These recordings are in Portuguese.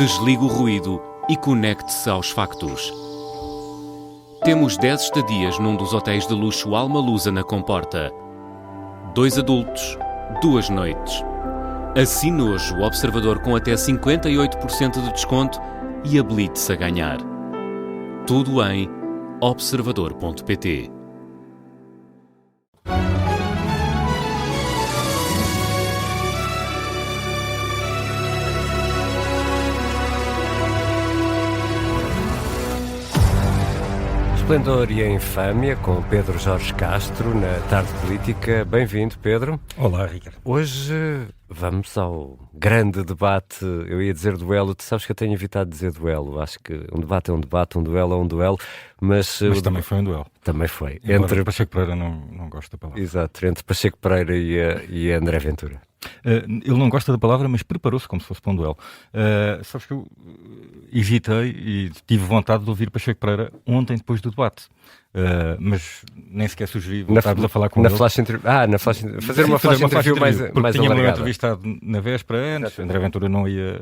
Desligue o ruído e conecte-se aos factos. Temos 10 estadias num dos hotéis de luxo Alma Lusa na Comporta. 2 adultos, 2 noites. Assine hoje o Observador com até 58% de desconto e habilite-se a ganhar. Tudo em observador.pt. Esplendor e a Infâmia, com Pedro Jorge Castro, na Tarde Política. Bem-vindo, Pedro. Olá, Ricardo. Hoje vamos ao grande debate, eu ia dizer duelo, tu sabes que eu tenho evitado dizer duelo, acho que um debate é um debate, um duelo é um duelo, mas também foi um duelo. Também foi. Entre Pacheco Pereira não gosta da palavra. Exato, entre Pacheco Pereira e André Ventura. Ele não gosta da palavra, mas preparou-se como se fosse para um duelo. Sabes que eu hesitei e tive vontade de ouvir Pacheco Pereira ontem, depois do debate. Mas nem sequer sugeri voltarmos a falar com ele. Fazer uma flash interview mais tínhamos entrevistado na véspera antes. André Ventura não ia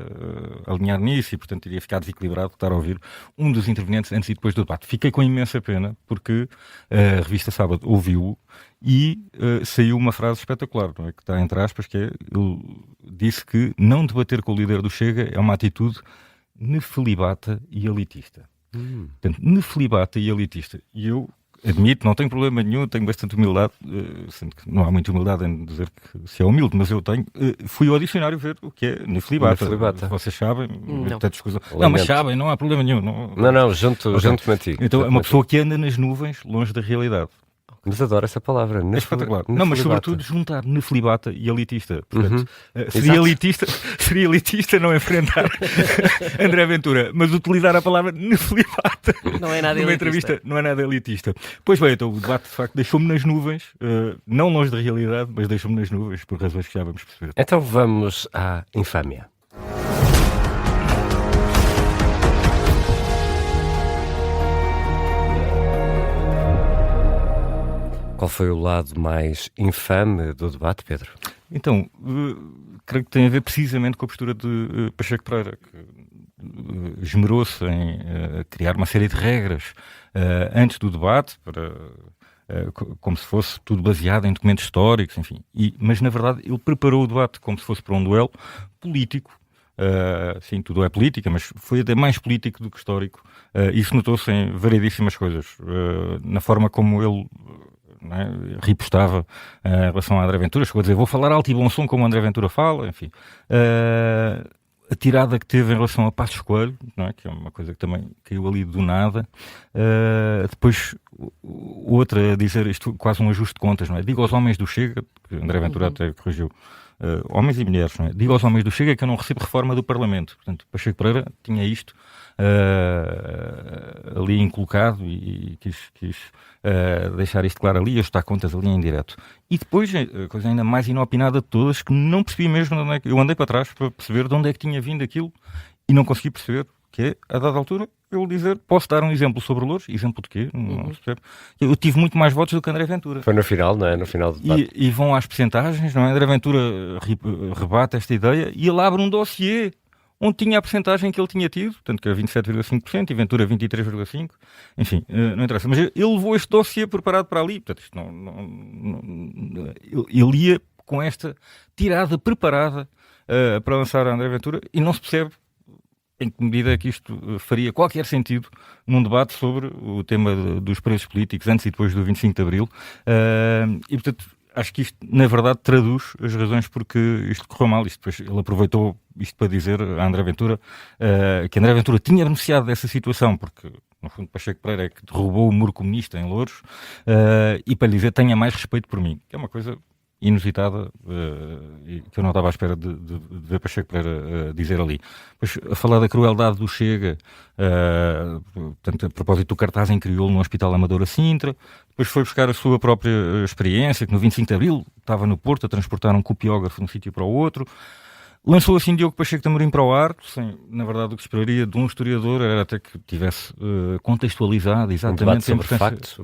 alinhar nisso e, portanto, iria ficar desequilibrado de estar a ouvir um dos intervenientes antes e depois do debate. Fiquei com imensa pena porque a revista Sábado ouviu-o e saiu uma frase espetacular, não é? Que está entre aspas, que é, ele disse que não debater com o líder do Chega é uma atitude nefelibata e elitista. Portanto, nefelibata e elitista. E eu admito, não tenho problema nenhum, tenho bastante humildade, sendo que não há muita humildade em dizer que se é humilde, mas eu tenho. Fui ao dicionário ver o que é nefelibata. Vocês sabem? Não, mas sabem, não há problema nenhum. Não, junto-me a ti. Então é uma pessoa que anda nas nuvens, longe da realidade. Mas adoro essa palavra. É espetacular. Não, mas sobretudo juntar nefelibata e elitista. Portanto, seria elitista não enfrentar André Ventura, mas utilizar a palavra nefelibata não é nada numa elitista. Entrevista não é nada elitista. Pois bem, então o debate de facto deixou-me nas nuvens, não longe da realidade, mas deixou-me nas nuvens por razões que já vamos perceber. Então vamos à infâmia. Qual foi o lado mais infame do debate, Pedro? Então, creio que tem a ver precisamente com a postura de Pacheco Pereira, que esmerou-se em criar uma série de regras antes do debate, como se fosse tudo baseado em documentos históricos, enfim. Mas, na verdade, ele preparou o debate como se fosse para um duelo político. Sim, tudo é política, mas foi até mais político do que histórico. Isso notou-se em variedíssimas coisas. Na forma como ele... ripostava em relação a André Ventura, chegou a dizer, vou falar alto e bom som como o André Ventura fala, enfim. A tirada que teve em relação a Passos Coelho, não é? Que é uma coisa que também caiu ali do nada. Depois, outra a dizer isto, quase um ajuste de contas, não é? Digo aos homens do Chega, que André Ventura até corrigiu, homens e mulheres, não é? Digo aos homens do Chega que eu não recebo reforma do Parlamento. Portanto, Pacheco Pereira tinha isto ali incolocado e quis deixar isto claro ali, ajustar contas ali em direto. E depois, a coisa ainda mais inopinada de todas, que não percebi mesmo de onde é que... Eu andei para trás para perceber de onde é que tinha vindo aquilo e não consegui perceber, que é, a dada altura, eu dizer, posso dar um exemplo sobre Loures? Exemplo de quê? Não se percebe. Eu tive muito mais votos do que André Ventura. Foi no final, não é? No final do debate. E vão às percentagens, não é? André Ventura rebate esta ideia e ele abre um dossiê onde tinha a percentagem que ele tinha tido, portanto que era 27,5% e Ventura 23,5%, enfim, não interessa. Mas ele levou este dossiê preparado para ali, portanto isto ele ia com esta tirada preparada para lançar a André Ventura e não se percebe em que medida é que isto faria qualquer sentido num debate sobre o tema dos preços políticos antes e depois do 25 de Abril. E, portanto, acho que isto, na verdade, traduz as razões porque isto correu mal. Depois ele aproveitou isto para dizer a André Ventura que André Ventura tinha beneficiado dessa situação, porque, no fundo, Pacheco Pereira é que derrubou o muro comunista em Loures, e para lhe dizer tenha mais respeito por mim, que é uma coisa inusitada e que eu não estava à espera de ver Pacheco Pereira dizer ali. Depois, a falar da crueldade do Chega, portanto, a propósito do cartaz em crioulo no Hospital Amadora Sintra, depois foi buscar a sua própria experiência, que no 25 de Abril estava no Porto a transportar um copiógrafo de um sítio para o outro. Lançou assim Diogo Pacheco de Amorim para o ar, sem, na verdade, o que esperaria de um historiador era até que tivesse contextualizado exatamente sobre factos,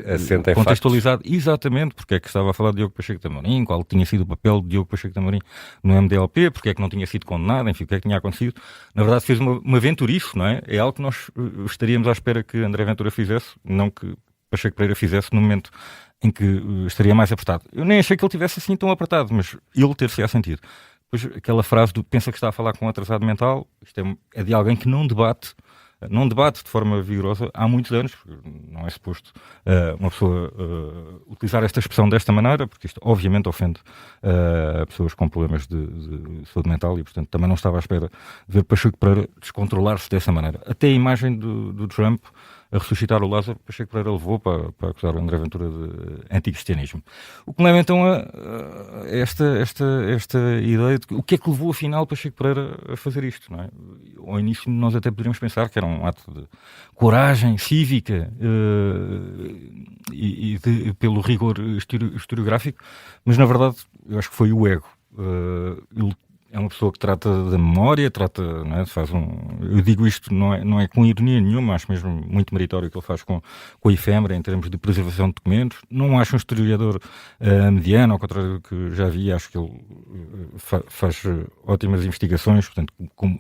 assenta em contextualizado factos. Exatamente porque é que estava a falar de Diogo Pacheco de Amorim, qual tinha sido o papel de Diogo Pacheco de Amorim no MDLP, porque é que não tinha sido condenado, enfim, o que é que tinha acontecido. Na verdade, fez uma venturice, não é? É algo que nós estaríamos à espera que André Ventura fizesse, não que Pacheco Pereira fizesse no momento em que estaria mais apertado. Eu nem achei que ele tivesse assim tão apertado, mas ele ter-se-á sentido. Depois, aquela frase do pensa que está a falar com um atrasado mental, isto é de alguém que não debate de forma vigorosa há muitos anos, porque não é suposto uma pessoa utilizar esta expressão desta maneira, porque isto obviamente ofende pessoas com problemas de saúde mental e, portanto, também não estava à espera de ver Pacheco Pereira descontrolar-se dessa maneira. Até a imagem do Trump a ressuscitar o Lázaro, Pacheco Pereira levou para acusar o André Ventura de anticristianismo. O que me leva então a esta ideia de o que é que levou afinal Pacheco Pereira a fazer isto, não é? Ao início nós até poderíamos pensar que era um ato de coragem cívica pelo rigor historiográfico, mas na verdade eu acho que foi o ego. Ele é uma pessoa que trata da memória, não é? Eu digo isto não é com ironia nenhuma, acho mesmo muito meritório o que ele faz com a efêmera em termos de preservação de documentos. Não acho um historiador mediano, ao contrário do que já vi, acho que ele faz ótimas investigações, portanto, com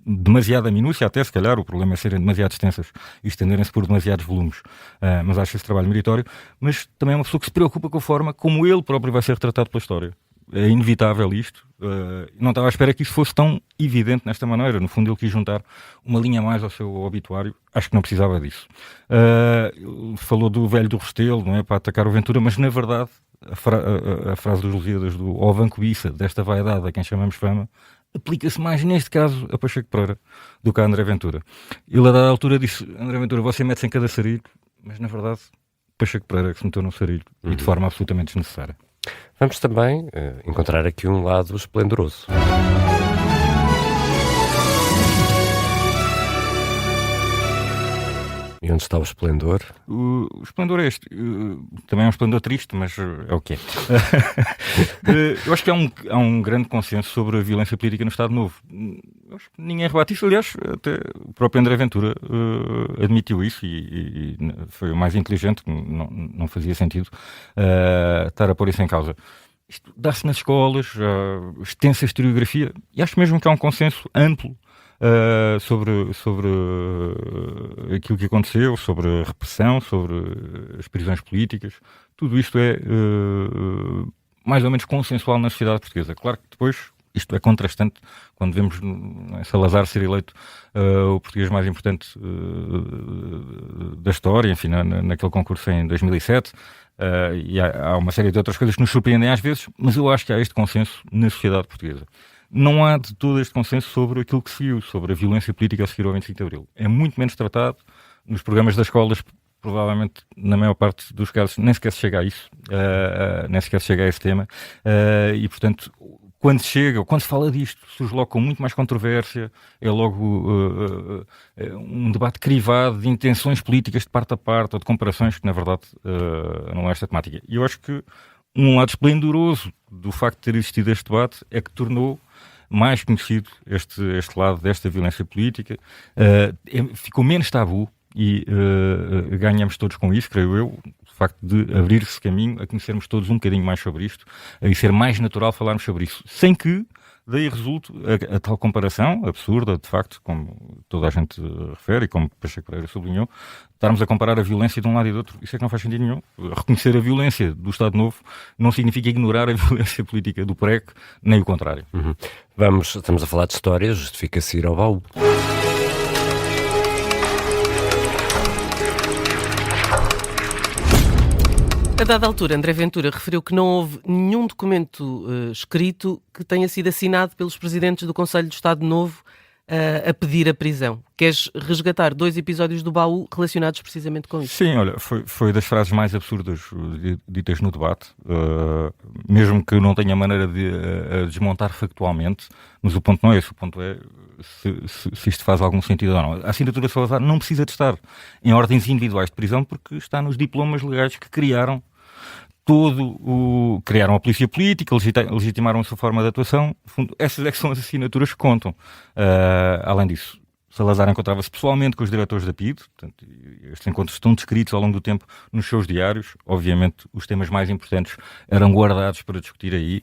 demasiada minúcia, até se calhar o problema é serem demasiado extensas e estenderem-se por demasiados volumes, mas acho esse trabalho meritório. Mas também é uma pessoa que se preocupa com a forma como ele próprio vai ser retratado pela história. É inevitável isto. Não estava à espera que isso fosse tão evidente nesta maneira. No fundo, ele quis juntar uma linha a mais ao seu obituário. Acho que não precisava disso. Falou do velho do Restelo, não é? Para atacar o Ventura, mas na verdade, a frase dos Lusíadas do "ó vanco biça", desta vaidade a quem chamamos fama, aplica-se mais neste caso a Pacheco Pereira do que a André Ventura. Ele, a dada altura, disse: André Ventura, você mete-se em cada sarilho, mas na verdade, Pacheco Pereira que se meteu num sarilho e de forma absolutamente desnecessária. Vamos também encontrar aqui um lado esplendoroso. E onde está o esplendor? O esplendor é este. Também é um esplendor triste, mas é o que é. Eu acho que há um grande consenso sobre a violência política no Estado Novo. Eu acho que ninguém rebate isso. Aliás, até o próprio André Ventura admitiu isso e foi o mais inteligente, não fazia sentido estar a pôr isso em causa. Isto dá-se nas escolas, extensa historiografia, e acho mesmo que há um consenso amplo sobre aquilo que aconteceu, sobre a repressão, sobre as prisões políticas. Tudo isto é mais ou menos consensual na sociedade portuguesa. Claro que depois isto é contrastante quando vemos Salazar ser eleito o português mais importante da história, enfim, naquele concurso em 2007. E há uma série de outras coisas que nos surpreendem às vezes, mas eu acho que há este consenso na sociedade portuguesa. Não há de todo este consenso sobre aquilo que se viu, sobre a violência política a seguir ao 25 de Abril. É muito menos tratado nos programas das escolas, provavelmente na maior parte dos casos nem sequer se chega a isso, nem sequer se chega a esse tema, e portanto, quando se fala disto, surge logo com muito mais controvérsia, é logo um debate crivado de intenções políticas de parte a parte, ou de comparações que na verdade não é esta temática. E eu acho que um lado esplendoroso do facto de ter existido este debate é que tornou mais conhecido este lado desta violência política, ficou menos tabu e ganhamos todos com isso, creio eu, o facto de abrir-se caminho a conhecermos todos um bocadinho mais sobre isto e ser mais natural falarmos sobre isso, sem que daí resulte a tal comparação absurda, de facto, como toda a gente refere e como Pacheco Pereira sublinhou, estarmos a comparar a violência de um lado e do outro. Isso é que não faz sentido nenhum. Reconhecer a violência do Estado Novo não significa ignorar a violência política do PREC, nem o contrário. Uhum. Estamos a falar de história, justifica-se ir ao baú. A dada altura, André Ventura referiu que não houve nenhum documento escrito que tenha sido assinado pelos presidentes do Conselho do Estado Novo a pedir a prisão. Queres resgatar 2 episódios do baú relacionados precisamente com isso? Sim, olha, foi das frases mais absurdas ditas no debate, mesmo que eu não tenha maneira de desmontar factualmente, mas o ponto não é esse, o ponto é se isto faz algum sentido ou não. A assinatura de Salazar não precisa de estar em ordens individuais de prisão porque está nos diplomas legais que criaram criaram a polícia política, legitimaram a sua forma de atuação. No fundo, essas é que são as assinaturas que contam. Além disso, Salazar encontrava-se pessoalmente com os diretores da PIDE, portanto, estes encontros estão descritos ao longo do tempo nos seus diários. Obviamente, os temas mais importantes eram guardados para discutir aí.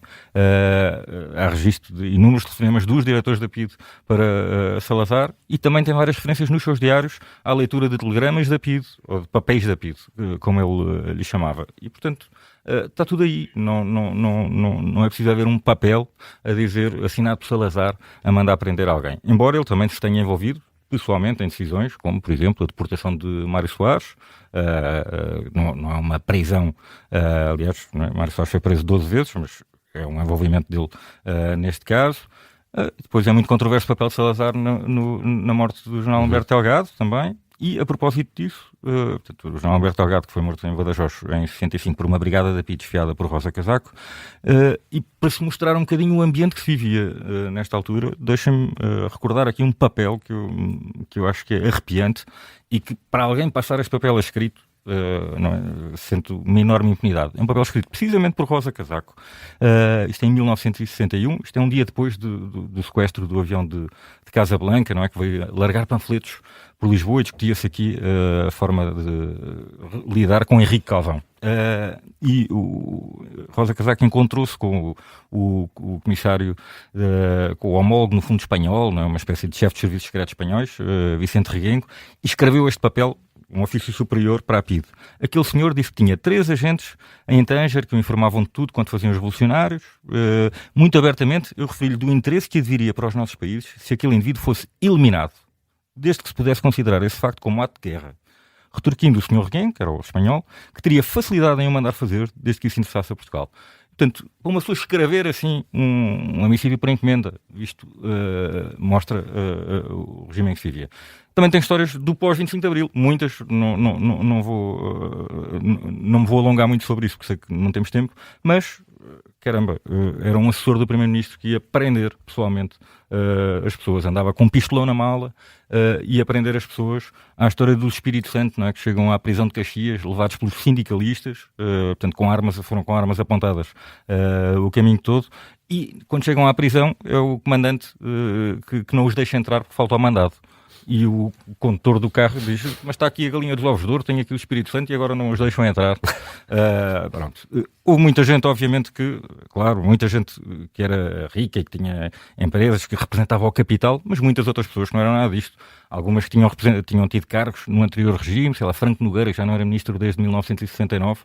Há registro de inúmeros telefonemas dos diretores da PIDE para Salazar, e também tem várias referências nos seus diários à leitura de telegramas da PIDE, ou de papéis da PIDE, como ele lhe chamava. E, portanto, está tudo aí. Não é preciso haver um papel a dizer assinado por Salazar a mandar prender alguém. Embora ele também se tenha envolvido pessoalmente em decisões, como, por exemplo, a deportação de Mário Soares. Não é uma prisão, aliás, Mário Soares foi preso 12 vezes, mas é um envolvimento dele neste caso. Depois é muito controverso o papel de Salazar na morte do general Humberto Delgado também. E, a propósito disso, portanto, o general Humberto Delgado, que foi morto em Badajoz em 65 por uma brigada da PIDE esfiada por Rosa Casaco, e para se mostrar um bocadinho o ambiente que se vivia nesta altura, deixem-me recordar aqui um papel que eu acho que é arrepiante, e que, para alguém passar este papel a escrito, não é? Sinto uma enorme impunidade. É um papel escrito precisamente por Rosa Casaco. Isto é em 1961, isto é um dia depois do sequestro do avião de Casablanca, não é? Que veio largar panfletos por Lisboa, e discutia-se aqui a forma de lidar com Henrique Calvão. E o Rosa Casaco encontrou-se com o comissário, com o homólogo no fundo espanhol, não é? Uma espécie de chefe de serviços secretos espanhóis, Vicente Reguengo, e escreveu este papel, um ofício superior para a PIDE. Aquele senhor disse que tinha 3 agentes em Tanger que o informavam de tudo quanto faziam os revolucionários. Muito abertamente, eu referi-lhe do interesse que adviria para os nossos países se aquele indivíduo fosse eliminado, desde que se pudesse considerar esse facto como um ato de guerra. Retorquindo o senhor Reguengo, que era o espanhol, que teria facilidade em o mandar fazer, desde que isso interessasse a Portugal. Portanto, para uma pessoa escrever assim um homicídio por encomenda, isto mostra o regime em que se vivia. Também tem histórias do pós-25 de Abril, muitas, não me vou alongar muito sobre isso, porque sei que não temos tempo, mas, caramba, era um assessor do Primeiro-Ministro que ia prender pessoalmente as pessoas, andava com um pistolão na mala, ia prender as pessoas. Há a história do Espírito Santo, não é? Que chegam à prisão de Caxias, levados pelos sindicalistas, portanto, foram com armas apontadas o caminho todo, e quando chegam à prisão é o comandante que não os deixa entrar porque falta o mandado. E o condutor do carro diz: mas está aqui a galinha dos ovos de ouro, tem aqui o Espírito Santo e agora não os deixam entrar. Pronto. Houve muita gente, obviamente, muita gente que era rica e que tinha empresas que representavam o capital, mas muitas outras pessoas que não eram nada disto. Algumas que tinham tido cargos no anterior regime, sei lá, Franco Nogueira, que já não era ministro desde 1969,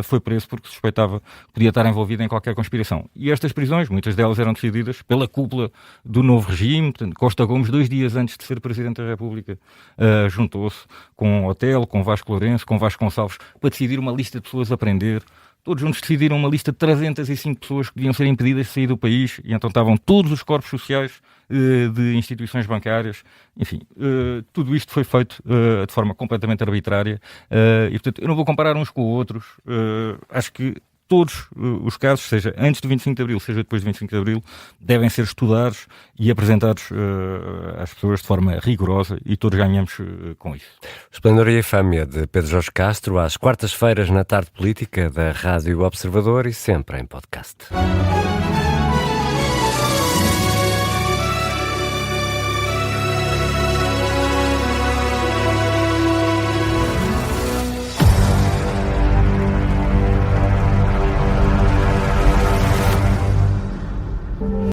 foi preso porque suspeitava que podia estar envolvido em qualquer conspiração. E estas prisões, muitas delas eram decididas pela cúpula do novo regime. Portanto, Costa Gomes, 2 dias antes de ser Presidente da República, juntou-se com Otelo, com Vasco Lourenço, com Vasco Gonçalves, para decidir uma lista de pessoas a prender. Todos juntos decidiram uma lista de 305 pessoas que deviam ser impedidas de sair do país, e então estavam todos os corpos sociais de instituições bancárias. Enfim, tudo isto foi feito de forma completamente arbitrária, e portanto eu não vou comparar uns com outros. Acho que todos os casos, seja antes do 25 de Abril, seja depois do 25 de Abril, devem ser estudados e apresentados às pessoas de forma rigorosa, e todos ganhamos com isso. Esplendor e Infâmia, de Pedro Jorge Castro, às quartas-feiras na Tarde Política da Rádio Observador, e sempre em podcast.